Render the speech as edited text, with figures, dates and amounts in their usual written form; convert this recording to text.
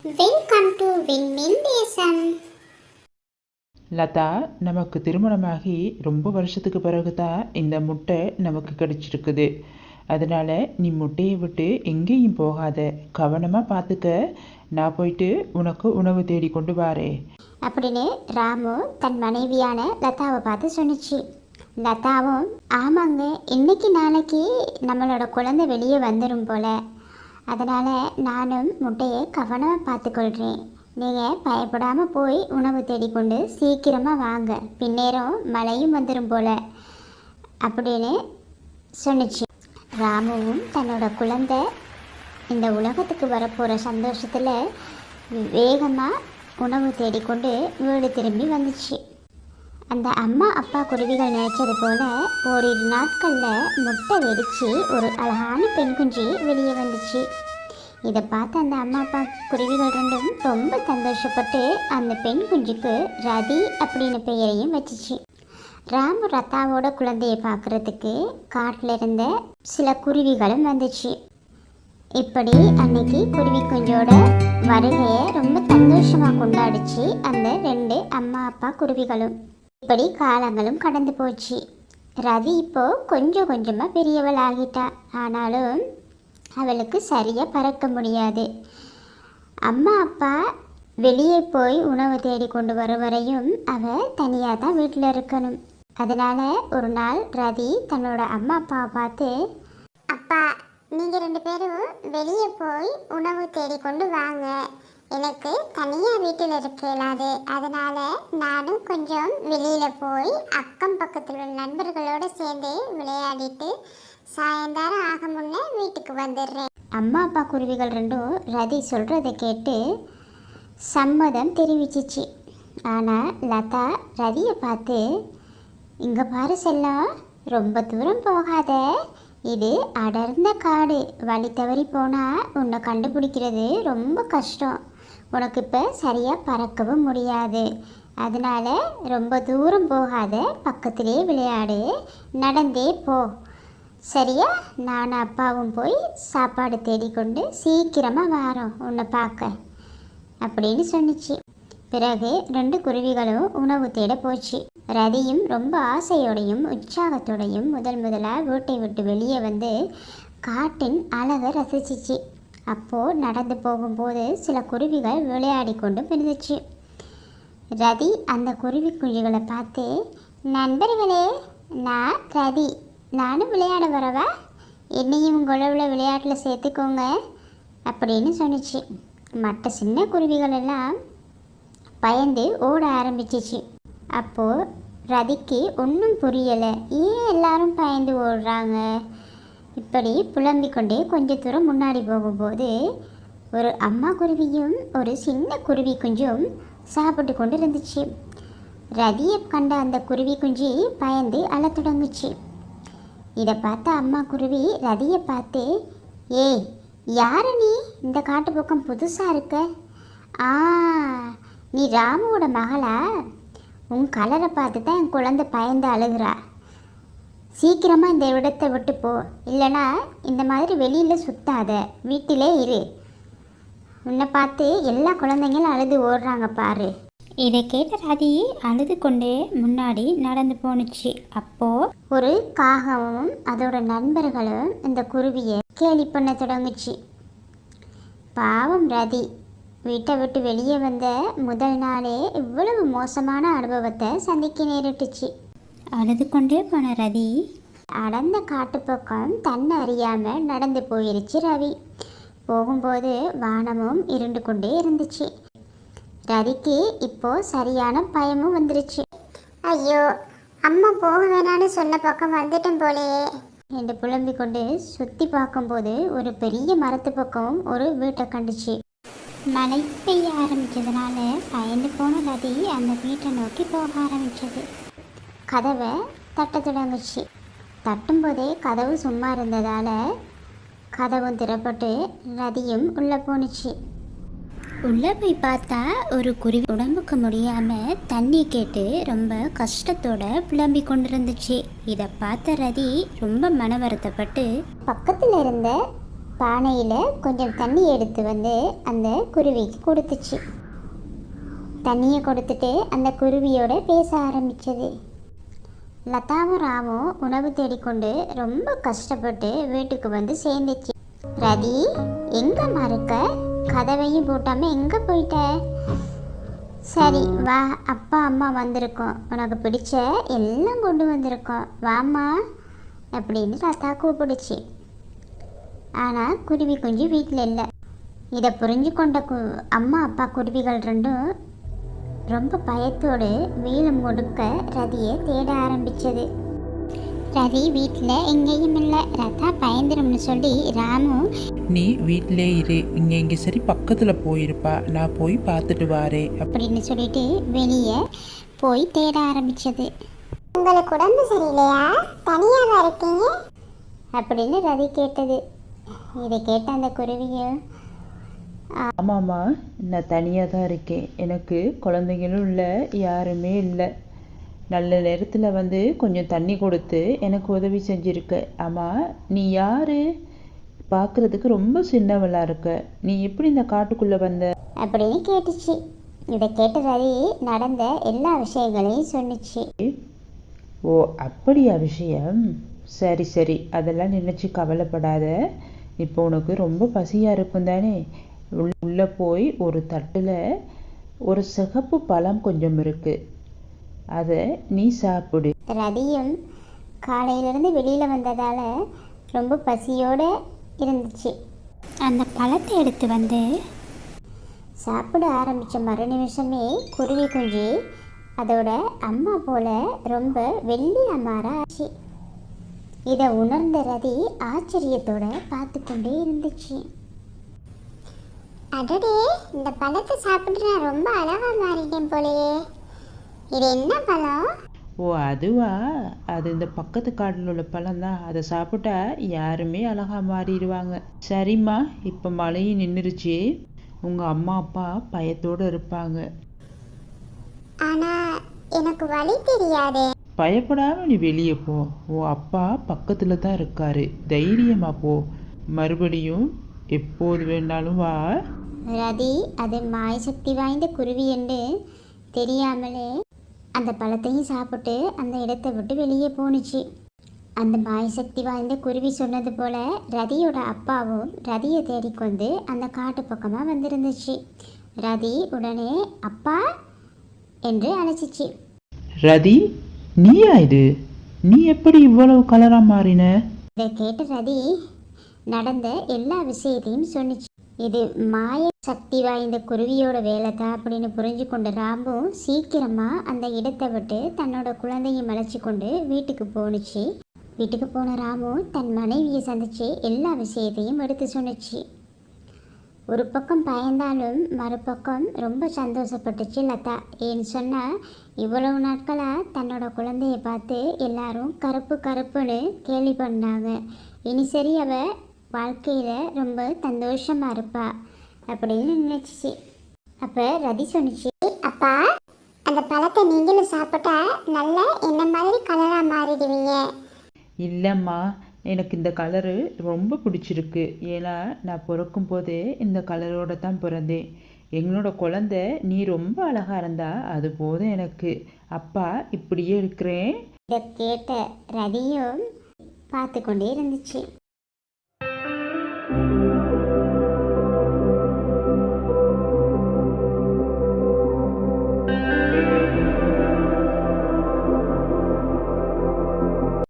Welcome to விண்மீன் தேசம். லதா, நமக்கு திருமணமாகி ரொம்ப வருஷத்துக்கு பிறகு தான் இந்த முட்டை நமக்கு கிடைச்சிருக்குது. அதனால் நீ முட்டையை விட்டு எங்கேயும் போகாத, கவனமாக பார்த்துக்க. நான் போயிட்டு உனக்கு உணவு தேடி கொண்டு வரேன் அப்படின்னு ராமு தன் மனைவியான லதாவை பார்த்து சொன்னிச்சு. லதாவும் ஆமாங்க, இன்னைக்கு நாளைக்கு நம்மளோட குழந்தை வெளியே வந்துடும் போல, அதனால் நானும் முட்டையை கவனமாக பார்த்துக்கொள்கிறேன். நீங்கள் பயப்படாமல் போய் உணவு தேடிக்கொண்டு சீக்கிரமாக வாங்க, பின்னேரம் மழையும் வந்துடும் போல அப்படின்னு சொன்னிச்சு. ராமுவும் தன்னோட குழந்தை இந்த உலகத்துக்கு வரப்போகிற சந்தோஷத்தில் வேகமாக உணவு தேடிக்கொண்டு வீடு திரும்பி வந்துச்சு. அந்த அம்மா அப்பா குருவிகள் நினைச்சது போல் ஓரிரு நாட்களில் முட்டை வெடித்து ஒரு அழகான பெண் குஞ்சு வெளியே வந்துச்சு. இதை பார்த்து அந்த அம்மா அப்பா குருவிகள் ரெண்டும் ரொம்ப சந்தோஷப்பட்டு அந்த பெண் குஞ்சுக்கு ரதி அப்படின்னு பெயரையும் வச்சிச்சு. ராமு ரத்தாவோட குழந்தையை பார்க்குறதுக்கு காட்டில் இருந்த சில குருவிகளும் வந்துச்சு. இப்படி அன்னைக்கு குருவி குஞ்சோட வருகையை ரொம்ப சந்தோஷமாக கொண்டாடிச்சு அந்த ரெண்டு அம்மா அப்பா குருவிகளும். இப்படி காலங்களும் கடந்து போச்சு. ரதி இப்போ கொஞ்சம் கொஞ்சமாக பெரியவள் ஆகிட்டா. ஆனாலும் அவளுக்கு சரியாக பறக்க முடியாது. அம்மா அப்பா வெளியே போய் உணவு தேடி கொண்டு வரும் வரையும் அவள் தனியாக தான் வீட்டில் இருக்கணும். அதனால் ஒரு நாள் ரதி தன்னோட அம்மா அப்பாவை பார்த்து, அப்பா, நீங்கள் ரெண்டு பேரும் வெளியே போய் உணவு தேடி கொண்டு வாங்க, எனக்கு தனியாக வீட்டில் இருக்க இயலாது, அதனால் நானும் கொஞ்சம் வெளியில் போய் அக்கம் பக்கத்தில் உள்ள நண்பர்களோடு சேர்ந்து விளையாடிட்டு சாயந்தரம் ஆக முன்னே வீட்டுக்கு வந்துடுறேன். அம்மா அப்பா குருவிகள் ரெண்டும் ரதி சொல்கிறத கேட்டு சம்மதம் தெரிவிச்சிச்சு. ஆனால் லதா ரதியை பார்த்து, இங்கே பாரு செல்லம், ரொம்ப தூரம் போகாத, இது அடர்ந்த காடு, வழி தவறி போனால் உன்னை கண்டுபிடிக்கிறது ரொம்ப கஷ்டம், உனக்கு இப்போ சரியாக பறக்கவும் முடியாது, அதனால் ரொம்ப தூரம் போகாத, பக்கத்திலே விளையாடு, நடந்தே போ, சரியா? நான் அப்பாவும் போய் சாப்பாடு தேடிக்கொண்டு சீக்கிரமாக வரோம் உன்னை பார்க்க அப்படின்னு சொன்னிச்சு. பிறகு ரெண்டு குருவிகளும் உணவு தேட போச்சு. ரதியும் ரொம்ப ஆசையோடையும் உற்சாகத்தோடையும் முதலாக வீட்டை விட்டு வெளியே வந்து காட்டின் அழகை ரசிச்சிச்சு. அப்போது நடந்து போகும்போது சில குருவிகள் விளையாடி கொண்டு இருந்துச்சு. ரதி அந்த குருவி குஞ்சுகளை பார்த்து, நண்பர்களே, நான் ரதி, நானும் விளையாட வரவா, என்னையும் உங்களோட விளையாட்டில் சேர்த்துக்கோங்க அப்படின்னு சொன்னிச்சு. மற்ற சின்ன குருவிகள் எல்லாம் பயந்து ஓட ஆரம்பிச்சிச்சு. அப்போது ரதிக்கு ஒன்றும் புரியலை, ஏன் எல்லாரும் பயந்து ஓடுறாங்க. இப்படி புலம்பிக்கொண்டே கொஞ்ச தூரம் முன்னாடி போகும்போது ஒரு அம்மா குருவியும் ஒரு சின்ன குருவி குஞ்சும் சாப்பிட்டு கொண்டு இருந்துச்சு. ரதியை கண்ட அந்த குருவி குஞ்சு பயந்து அழத் தொடங்குச்சு. இதை பார்த்த அம்மா குருவி ரதியை பார்த்து, ஏய், யாரு நீ, இந்த காட்டு பக்கம் புதுசாக இருக்க? நீ ராமுவோட மகளா? உன் கலரை பார்த்து தான் என் குழந்தை பயந்து அழுகிறா. சீக்கிரமாக இந்த இடத்தை விட்டு போ, இல்லைனா இந்த மாதிரி வெளியில் சுத்தாத, வீட்டிலே இரு. உன்னை பார்த்து எல்லா குழந்தைங்களும் அழுது ஓடுறாங்க பாரு. இதை கேட்ட ரதி அழுது கொண்டே முன்னாடி நடந்து போணுச்சு. அப்போது ஒரு காகமும் அதோட நண்பர்களும் இந்த குருவியை கேலி பண்ண தொடங்குச்சு. பாவம் ரதி வீட்டை விட்டு வெளியே வந்த முதல் நாளே இவ்வளவு மோசமான அனுபவத்தை சந்திக்க நேரிட்டுச்சு. அழுது கொண்டே போன ரதி அடர்ந்த காட்டுப்பக்கம் தன்னை அறியாமல் நடந்து போயிருச்சு. ரவி போகும்போது வானமும் இருண்டு கொண்டே இருந்துச்சு. ரதிக்கு இப்போ சரியான பயமும் வந்துருச்சு. ஐயோ, அம்மா போக வேணான்னு சொன்ன பக்கம் வந்துட்டேன் போலேயே என்று புலம்பிக் கொண்டு சுற்றி பார்க்கும்போது ஒரு பெரிய மரத்து பக்கம் ஒரு வீட்டை கண்டுச்சு. மழை பெய்ய ஆரம்பித்ததுனால பயந்து போன ரதி அந்த வீட்டை நோக்கி போக ஆரம்பித்தது. கதவை தட்ட தொடங்குச்சு. தட்டும்போதே கதவு சும்மா இருந்ததால் கதவும் திறப்பட்டு ரதியும் உள்ளே போணுச்சு. உள்ளே போய் பார்த்தா ஒரு குருவி உடம்புக்கு முடியாமல் தண்ணி கேட்டு ரொம்ப கஷ்டத்தோட புலம்பிக் கொண்டிருந்துச்சு. இதை பார்த்த ரதி ரொம்ப மன வருத்தப்பட்டு பக்கத்தில் இருந்த பானையில் கொஞ்சம் தண்ணி எடுத்து வந்து அந்த குருவிக்கு கொடுத்துச்சு. தண்ணியை கொடுத்துட்டு அந்த குருவியோட பேச ஆரம்பித்தது. லதாவும் ராமும் உணவு தேடிக்கொண்டு ரொம்ப கஷ்டப்பட்டு வீட்டுக்கு வந்து சேர்ந்துச்சு. ரதி, எங்கம்மா இருக்க? கதவையும் போட்டாமல் எங்கே போயிட்ட? சரி வா, அப்பா அம்மா வந்திருக்கோம், உனக்கு பிடிச்ச எல்லாம் கொண்டு வந்திருக்கோம், வாம்மா அப்படின்னு லதா கூப்பிடுச்சு. ஆனால் குருவி குஞ்சு வீட்டில் இல்லை. இதை புரிஞ்சு கொண்ட அம்மா அப்பா குருவிகள் ரெண்டும் ரொம்ப பயத்தோடு வீடு முடுக்க ரதியை தேட ஆரம்பித்தது. ரதி வீட்டில் எங்கேயும் இல்லை. லதா பயந்துரும்னு சொல்லி ராமு, நீ வீட்டிலே இரு, இங்கே சரி பக்கத்தில் போயிருப்பா, நான் போய் பார்த்துட்டு வாரேன் அப்படின்னு சொல்லிட்டு வெளியே போய் தேட ஆரம்பித்தது. உங்களுக்கு உடம்பு சரியில்லையா? தனியாக தான் இருக்கீங்க அப்படின்னு ரதி கேட்டது. இதை கேட்ட அந்த குருவியும், ஆமாம்மா, நான் தனியாக தான் இருக்கேன், எனக்கு குழந்தைங்களும் இல்லை, யாருமே இல்லை. நல்ல நேரத்தில் வந்து கொஞ்சம் தண்ணி கொடுத்து எனக்கு உதவி செஞ்சுருக்க. ஆமாம், நீ யார்? பார்க்குறதுக்கு ரொம்ப சின்னவளாக இருக்க, நீ எப்படி இந்த காட்டுக்குள்ளே வந்த அப்படின்னு கேட்டுச்சு. இதை கேட்ட ரதி நடந்த எல்லா விஷயங்களையும் சொன்னிச்சு. ஓ, அப்படியா விஷயம்? சரி சரி, அதெல்லாம் நினச்சி கவலைப்படாத. இப்போ உனக்கு ரொம்ப பசியாக இருக்கும் தானே? உள்ளே போய் ஒரு தட்டில் ஒரு சிகப்பு பழம் கொஞ்சம் இருக்கு, அதை நீ சாப்பிடு. ரதியும் காலையிலேருந்து வெளியில் வந்ததால் ரொம்ப பசியோடு இருந்துச்சு. அந்த பழத்தை எடுத்து வந்து சாப்பிட ஆரம்பித்த மறு நிமிஷமே குருவி குஞ்சு அதோட அம்மா போல ரொம்ப வெள்ளி அம்மாரா ஆச்சு. இதை உணர்ந்த ரதி ஆச்சரியத்தோட பார்த்து கொண்டே இருந்துச்சு. அடடே, இந்த பழத்தை சாப்பிட்டு நான் ரொம்ப அழகாக மாறிட்டேன் போலையே. இது என்ன பழம்? ஓ, அதுவா? அது இந்த பக்கத்து காட்டில் உள்ள பழம் தான். அதை சாப்பிட்டா யாருமே அழகாக மாறிடுவாங்க. சரிம்மா, இப்போ மழையும் நின்றுருச்சு, உங்கள் அம்மா அப்பா பயத்தோடு இருப்பாங்க. ஆனால் எனக்கு வழி தெரியாதே. பயப்படாமல் நீ வெளியே போ, உன் அப்பா பக்கத்தில் தான் இருக்காரு, தைரியமாக போ. மறுபடியும் எப்போது வேணாலும் வா. ரதி அது மாய் சக்தி வாய்ந்த குருவி என்று தெரியாமலே அந்த பழத்தையும் சாப்பிட்டு அந்த இடத்தை விட்டு வெளியே போணுச்சு. அந்த மாய் சக்தி வாய்ந்த குருவி சொன்னது போல ரதியோட அப்பாவும் ரதியை தேடிக்கொண்டு அந்த காட்டு பக்கமாக வந்திருந்துச்சு. ரதி உடனே அப்பா என்று அழைச்சிச்சு. ரதி, நீயா இது? நீ எப்படி இவ்வளவு கலராக மாறின? இதை கேட்ட ரதி நடந்த எல்லா விஷயத்தையும் சொன்னிச்சு. இது மாய சக்தி வாய்ந்த குருவியோட வேலை தான் அப்படின்னு புரிஞ்சு கொண்ட ராம்பு சீக்கிரமாக அந்த இடத்தை விட்டு தன்னோட குழந்தையை மலைச்சி கொண்டு வீட்டுக்கு போணுச்சு. வீட்டுக்கு போன ராமு தன் மனைவியை சந்திச்சு எல்லா விஷயத்தையும் எடுத்து சொன்னிச்சு. ஒரு பக்கம் பயந்தாலும் மறுபக்கம் ரொம்ப சந்தோஷப்பட்டுச்சு லதா. ஏன்னு சொன்னால் இவ்வளவு நாட்களாக தன்னோட குழந்தைய பார்த்து எல்லாரும் கருப்பு கருப்புன்னு கேலி பண்ணாங்க. இனி சரி அவ வாழ்க்கையில் ரொம்ப சந்தோஷமாக இருப்பா அப்படின்னு நினச்சிச்சு. அப்போ ரதி சொன்னிச்சு, அப்பா அந்த பழத்தை நீங்களும் சாப்பிட்டா நல்லா என்ன மாதிரி கலராக மாறிடுவீங்க. இல்லைம்மா, எனக்கு இந்த கலரு ரொம்ப பிடிச்சிருக்கு. ஏன்னா நான் பிறக்கும் போதே இந்த கலரோட தான் பிறந்தேன். எங்களோட குழந்தை நீ ரொம்ப அழகாக இருந்தா அது போதும் எனக்கு. அப்பா இப்படியே இருக்கிறேன். இதை கேட்ட ரதியும் பார்த்து கொண்டே இருந்துச்சு.